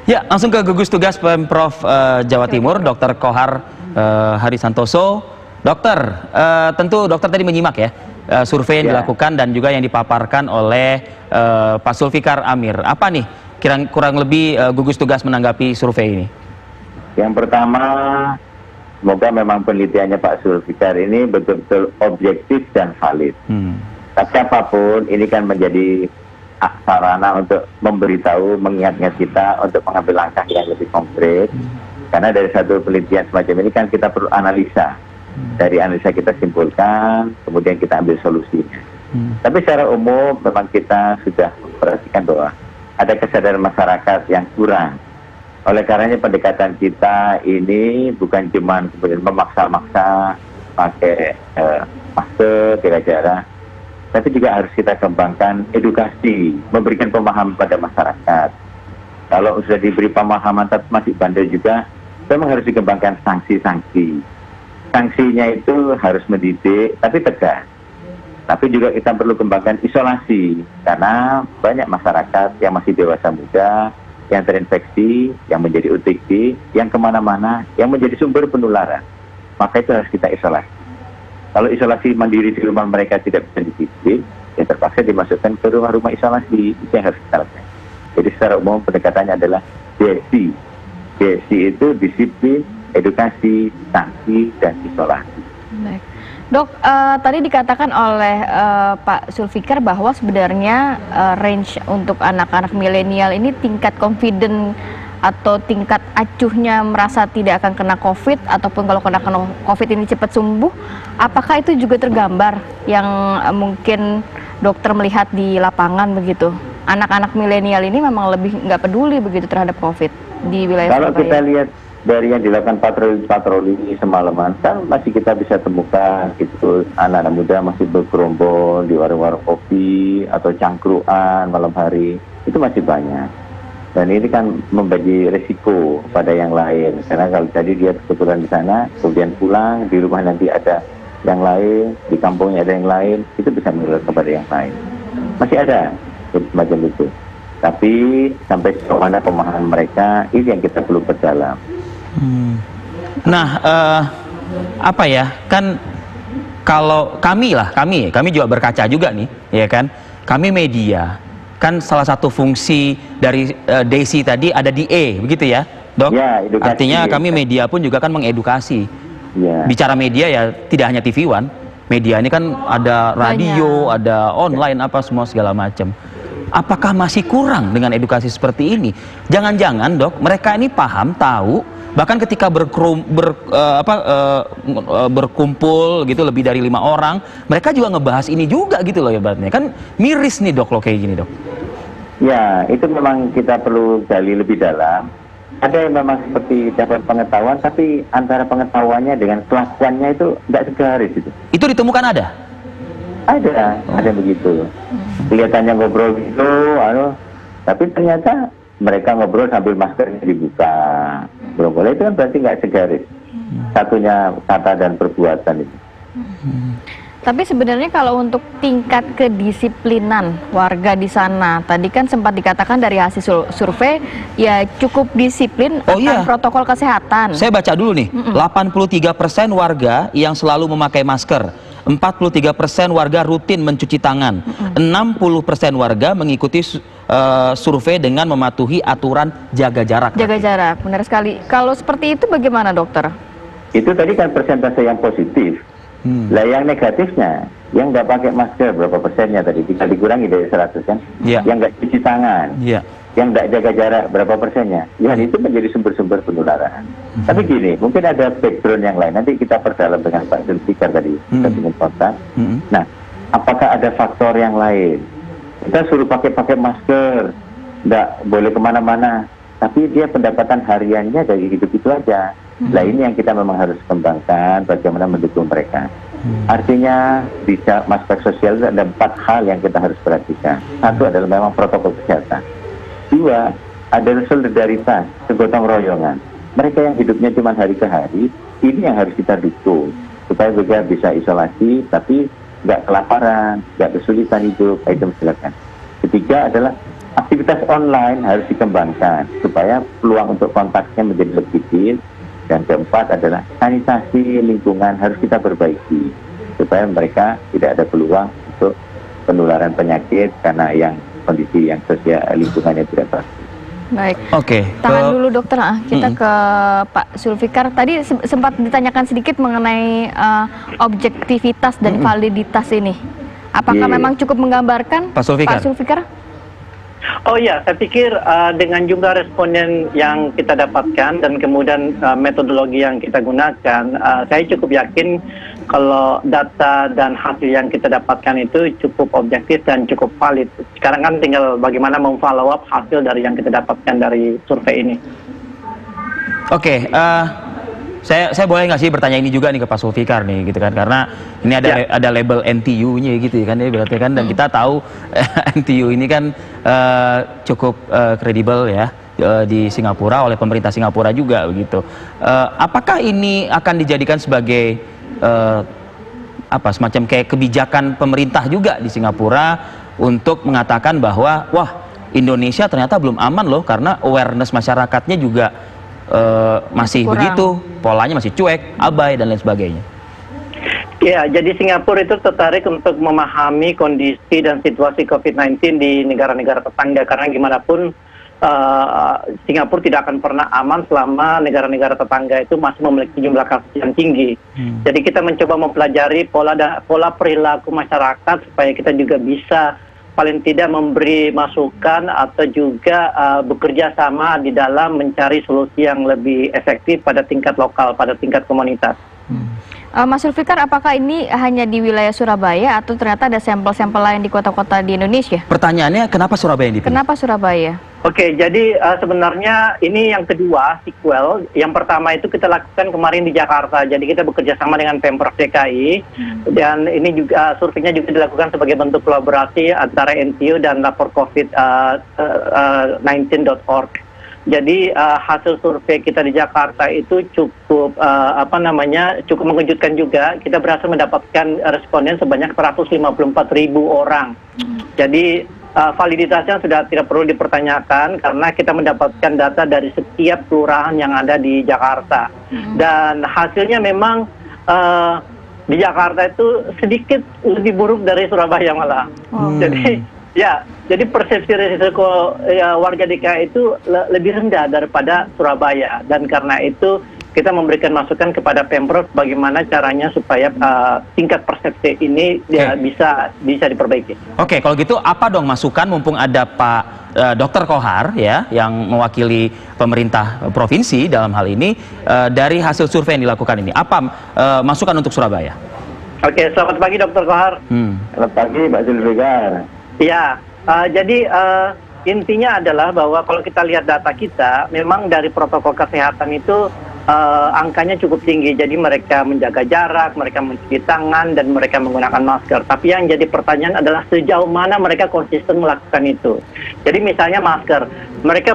Ya, langsung ke gugus tugas Pemprov Jawa Timur, Dr. Kohar Hari Santoso. Dokter, tentu dokter tadi menyimak ya survei yang dilakukan dan juga yang dipaparkan oleh Pak Sulfikar Amir. Apa nih kurang lebih gugus tugas menanggapi survei ini? Yang pertama, semoga memang penelitiannya Pak Sulfikar ini betul-betul objektif dan valid. Tapi apapun, ini kan menjadi sarana untuk memberitahu, mengingatkan kita untuk mengambil langkah yang lebih konkret. Karena dari satu penelitian semacam ini kan kita perlu analisa. Dari analisa kita simpulkan, kemudian kita ambil solusinya. Tapi secara umum memang kita sudah memperhatikan bahwa ada kesadaran masyarakat yang kurang. Oleh karenanya pendekatan kita ini bukan cuma kemudian memaksa-maksa pakai masker, jaga jarak, tapi juga harus kita kembangkan edukasi, memberikan pemahaman pada masyarakat. Kalau sudah diberi pemahaman tapi masih bandel juga, memang harus dikembangkan sanksi-sanksi. Sanksinya itu harus mendidik, tapi tegas. Tapi juga kita perlu kembangkan isolasi, karena banyak masyarakat yang masih dewasa muda, yang terinfeksi, yang menjadi OTG, yang kemana-mana, yang menjadi sumber penularan. Maka itu harus kita isolasi. Kalau isolasi mandiri di rumah mereka tidak bisa disiplin, ya terpaksa dimasukkan ke rumah-rumah isolasi. Itu yang harus kita lakukan. Jadi secara umum pendekatannya adalah DSI. DSI itu disiplin, edukasi, sanksi, dan isolasi. Baik. Dok, tadi dikatakan oleh Pak Sulfikar bahwa sebenarnya range untuk anak-anak milenial ini tingkat confident atau tingkat acuhnya merasa tidak akan kena COVID, ataupun kalau kena COVID ini cepat sembuh. Apakah itu juga tergambar yang mungkin dokter melihat di lapangan begitu? Anak-anak milenial ini memang lebih nggak peduli begitu terhadap COVID di wilayah Kalau Surabaya. kita lihat dari yang dilakukan patroli semalaman, kan masih kita bisa temukan gitu anak-anak muda masih bergerombol di warung-warung kopi atau cangkruan malam hari, itu masih banyak. Dan ini kan membagi resiko pada yang lain, karena kalau tadi dia kebetulan di sana, kemudian pulang, di rumah nanti ada yang lain, di kampungnya ada yang lain, itu bisa menular kepada yang lain. Masih ada semacam itu. Tapi sampai sejauh mana pemahaman mereka, ini yang kita perlu perdalam. Nah, apa ya, kan kalau kami juga berkaca juga nih, ya kan, kami media, kan salah satu fungsi dari DESI tadi ada di E, begitu ya, Dok? Ya, edukasi. Artinya kami media pun juga kan mengedukasi. Ya. Bicara media ya tidak hanya TV One, media ini kan ada radio, ada online, apa semua segala macam. Apakah masih kurang dengan edukasi seperti ini? Jangan-jangan, Dok, mereka ini paham, tahu, bahkan ketika berkumpul gitu lebih dari 5 orang, mereka juga ngebahas ini juga gitu loh ya, Batnya. Kan miris nih, Dok, loh kayak gini, Dok. Ya, itu memang kita perlu gali lebih dalam. Ada yang memang seperti dapat pengetahuan, tapi antara pengetahuannya dengan kelakuannya itu tidak segaris itu. Itu ditemukan ada? Ada begitu. Kelihatannya ngobrol gitu, tapi ternyata mereka ngobrol sambil maskernya dibuka. Ngobrol itu kan berarti nggak segaris. Satunya kata dan perbuatan itu. Tapi sebenarnya kalau untuk tingkat kedisiplinan warga di sana, tadi kan sempat dikatakan dari hasil survei ya cukup disiplin akan protokol kesehatan. Saya baca dulu nih, 83% warga yang selalu memakai masker, 43% warga rutin mencuci tangan, 60% warga mengikuti survei dengan mematuhi aturan jaga jarak. Jaga jarak, benar sekali. Kalau seperti itu bagaimana, dokter? Itu tadi kan persentase yang positif. Lah yang negatifnya, yang nggak pakai masker berapa persennya tadi? Jika dikurangi dari 100 kan? Yang nggak cuci tangan, yang nggak jaga jarak berapa persennya? Ya itu menjadi sumber-sumber penularan. Tapi gini, mungkin ada background yang lain. Nanti kita perdalam dengan Pak Sulfikar tadi, kita ingin kontak. Nah, apakah ada faktor yang lain? Kita suruh pakai masker, nggak boleh kemana-mana. Tapi dia pendapatan hariannya dari hidup itu aja. Nah ini yang kita memang harus kembangkan, bagaimana mendukung mereka. Artinya bisa aspek sosial ada 4 hal yang kita harus perhatikan. 1 adalah memang protokol kesehatan. 2 adalah solidaritas, segotong royongan. Mereka yang hidupnya cuma hari ke hari, ini yang harus kita dukung supaya mereka bisa isolasi, tapi nggak kelaparan, nggak kesulitan hidup. Itu silakan. Ketiga adalah aktivitas online harus dikembangkan supaya peluang untuk kontaknya menjadi lebih kecil. Dan keempat adalah sanitasi lingkungan harus kita perbaiki supaya mereka tidak ada peluang untuk penularan penyakit karena yang kondisi yang sosial lingkungannya tidak bagus. Baik. Oke. Tahan dulu dokter, kita ke Pak Zulfikar. Tadi sempat ditanyakan sedikit mengenai objektivitas dan validitas ini. Apakah memang cukup menggambarkan, Pak Zulfikar? Oh iya, saya pikir dengan jumlah responden yang kita dapatkan dan kemudian metodologi yang kita gunakan, saya cukup yakin kalau data dan hasil yang kita dapatkan itu cukup objektif dan cukup valid. Sekarang kan tinggal bagaimana memfollow up hasil dari yang kita dapatkan dari survei ini. Oke, saya boleh nggak sih bertanya ini juga nih ke Pak Zulfikar nih, gitu kan? Karena ini ada label NTU-nya gitu kan, ya berarti kan, dan kita tahu NTU ini kan cukup kredibel ya di Singapura oleh pemerintah Singapura juga begitu. Apakah ini akan dijadikan sebagai semacam kayak kebijakan pemerintah juga di Singapura untuk mengatakan bahwa wah, Indonesia ternyata belum aman loh karena awareness masyarakatnya juga masih kurang, begitu, polanya masih cuek, abai dan lain sebagainya. Ya, jadi Singapura itu tertarik untuk memahami kondisi dan situasi COVID-19 di negara-negara tetangga, karena gimana pun Singapura tidak akan pernah aman selama negara-negara tetangga itu masih memiliki jumlah kasus yang tinggi. Jadi kita mencoba mempelajari pola perilaku masyarakat supaya kita juga bisa paling tidak memberi masukan atau juga bekerja sama di dalam mencari solusi yang lebih efektif pada tingkat lokal, pada tingkat komunitas. Mas Zulfikar, apakah ini hanya di wilayah Surabaya atau ternyata ada sampel-sampel lain di kota-kota di Indonesia? Pertanyaannya, kenapa Surabaya yang dipilih? Kenapa Surabaya? Oke, jadi sebenarnya ini yang kedua, sequel. Yang pertama itu kita lakukan kemarin di Jakarta. Jadi kita bekerja sama dengan Pemprov DKI. Dan ini juga surveinya juga dilakukan sebagai bentuk kolaborasi antara NTU dan lapor COVID-19.org. Jadi hasil survei kita di Jakarta itu cukup cukup mengejutkan juga. Kita berhasil mendapatkan responden sebanyak 154.000 orang. Jadi validitasnya sudah tidak perlu dipertanyakan karena kita mendapatkan data dari setiap kelurahan yang ada di Jakarta. Dan hasilnya memang di Jakarta itu sedikit lebih buruk dari Surabaya malah. Jadi persepsi risiko warga DKI itu lebih rendah daripada Surabaya, dan karena itu kita memberikan masukan kepada Pemprov bagaimana caranya supaya tingkat persepsi ini bisa diperbaiki. Oke, kalau gitu apa dong masukan, mumpung ada Pak Dr. Kohar ya yang mewakili pemerintah provinsi dalam hal ini, dari hasil survei yang dilakukan ini, apa masukan untuk Surabaya? Oke, selamat pagi Dr. Kohar. Selamat pagi Pak Zulfikar. Ya, jadi intinya adalah bahwa kalau kita lihat data kita, memang dari protokol kesehatan itu angkanya cukup tinggi. Jadi mereka menjaga jarak, mereka mencuci tangan, dan mereka menggunakan masker. Tapi yang jadi pertanyaan adalah sejauh mana mereka konsisten melakukan itu. Jadi misalnya masker, mereka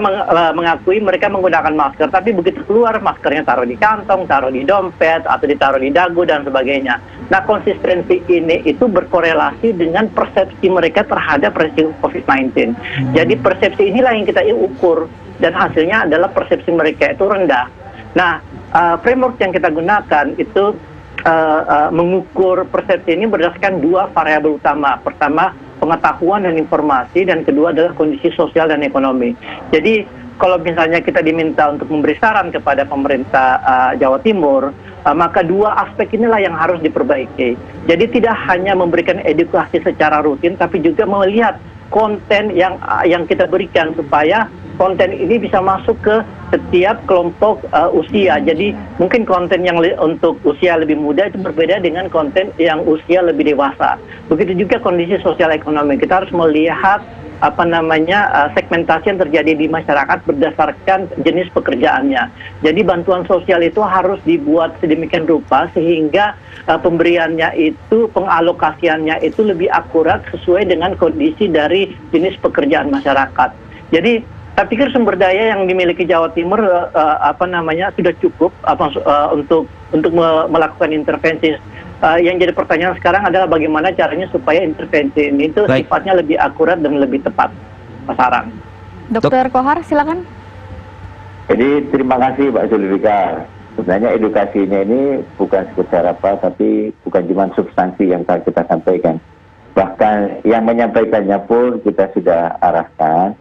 mengakui mereka menggunakan masker, tapi begitu keluar maskernya taruh di kantong, taruh di dompet, atau ditaruh di dagu dan sebagainya. Nah, konsistensi ini itu berkorelasi dengan persepsi mereka terhadap resiko COVID-19. Jadi persepsi inilah yang kita ukur, dan hasilnya adalah persepsi mereka itu rendah. Nah, framework yang kita gunakan itu mengukur persepsi ini berdasarkan dua variabel utama. Pertama, pengetahuan dan informasi, dan kedua adalah kondisi sosial dan ekonomi. Jadi kalau misalnya kita diminta untuk memberi saran kepada pemerintah Jawa Timur, maka dua aspek inilah yang harus diperbaiki. Jadi tidak hanya memberikan edukasi secara rutin, tapi juga melihat konten yang kita berikan supaya konten ini bisa masuk ke setiap kelompok usia. Jadi mungkin konten yang untuk usia lebih muda itu berbeda dengan konten yang usia lebih dewasa. Begitu juga kondisi sosial ekonomi. Kita harus melihat segmentasi yang terjadi di masyarakat berdasarkan jenis pekerjaannya. Jadi bantuan sosial itu harus dibuat sedemikian rupa sehingga pemberiannya itu, pengalokasiannya itu lebih akurat sesuai dengan kondisi dari jenis pekerjaan masyarakat. Jadi saya pikir sumber daya yang dimiliki Jawa Timur sudah cukup untuk melakukan intervensi. Yang jadi pertanyaan sekarang adalah bagaimana caranya supaya intervensi ini itu sifatnya lebih akurat dan lebih tepat. pasaran. Dokter Kohar, silakan. Jadi terima kasih Pak Zulfikar. Sebenarnya edukasinya ini bukan sekedar apa, tapi bukan cuma substansi yang kita sampaikan. Bahkan yang menyampaikannya pun kita sudah arahkan.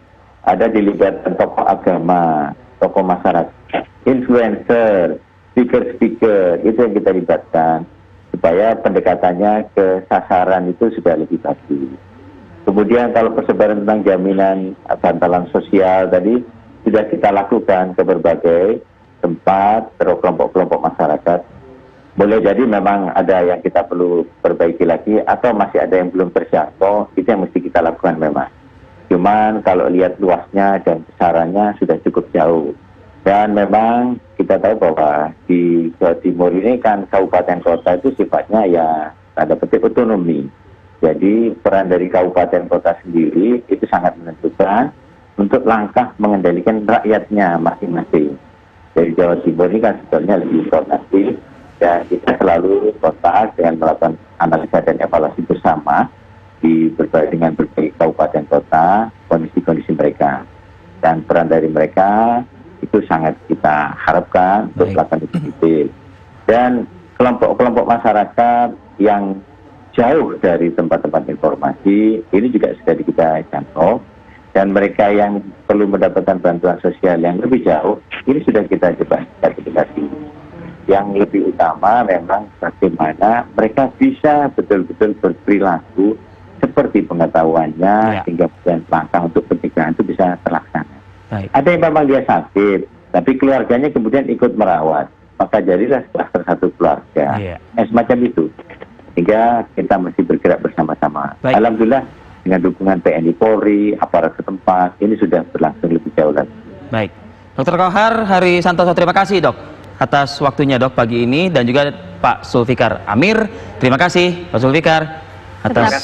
Ada dilibatkan tokoh agama, tokoh masyarakat, influencer, speaker-speaker, itu yang kita libatkan. Supaya pendekatannya ke sasaran itu sudah lebih bagus. Kemudian kalau persebaran tentang jaminan bantalan sosial tadi, sudah kita lakukan ke berbagai tempat, ke kelompok-kelompok masyarakat. Boleh jadi memang ada yang kita perlu perbaiki lagi, atau masih ada yang belum terjangkau, itu yang mesti kita lakukan memang. Cuman kalau lihat luasnya dan besarannya sudah cukup jauh. Dan memang kita tahu bahwa di Jawa Timur ini kan kabupaten kota itu sifatnya ya tanda petik otonomi. Jadi peran dari kabupaten kota sendiri itu sangat menentukan untuk langkah mengendalikan rakyatnya masing-masing. Dari Jawa Timur ini kan sebetulnya lebih koordinasi, dan kita selalu kontak dengan melakukan analisa dan evaluasi bersama dengan berbagai kabupaten kota, kondisi-kondisi mereka. Dan peran dari mereka itu sangat kita harapkan untuk melakukan itu. Dan kelompok-kelompok masyarakat yang jauh dari tempat-tempat informasi, ini juga sudah kita jangkau. Dan mereka yang perlu mendapatkan bantuan sosial yang lebih jauh, ini sudah kita coba sertifikasi. Yang lebih utama memang bagaimana mereka bisa betul-betul berperilaku seperti pengetahuannya, sehingga langkah untuk pencegahan itu bisa terlaksana. Ada yang memang dia sakit, tapi keluarganya kemudian ikut merawat, maka jadilah kluster satu keluarga. Semacam itu. Sehingga kita mesti bergerak bersama-sama. Alhamdulillah dengan dukungan TNI Polri, aparat setempat, ini sudah berlangsung lebih jauh lagi. Baik. Dr. Kohar Hari Santoso, terima kasih dok atas waktunya dok pagi ini, dan juga Pak Zulfikar Amir, terima kasih Pak Zulfikar atas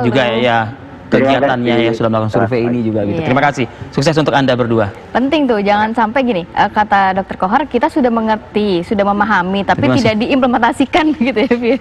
juga ya kegiatannya ya sudah melakukan survei ini juga gitu. Terima kasih. Sukses untuk Anda berdua. Penting tuh, jangan sampai gini, kata Dokter Kohar, kita sudah mengerti, sudah memahami, tapi tidak diimplementasikan gitu ya.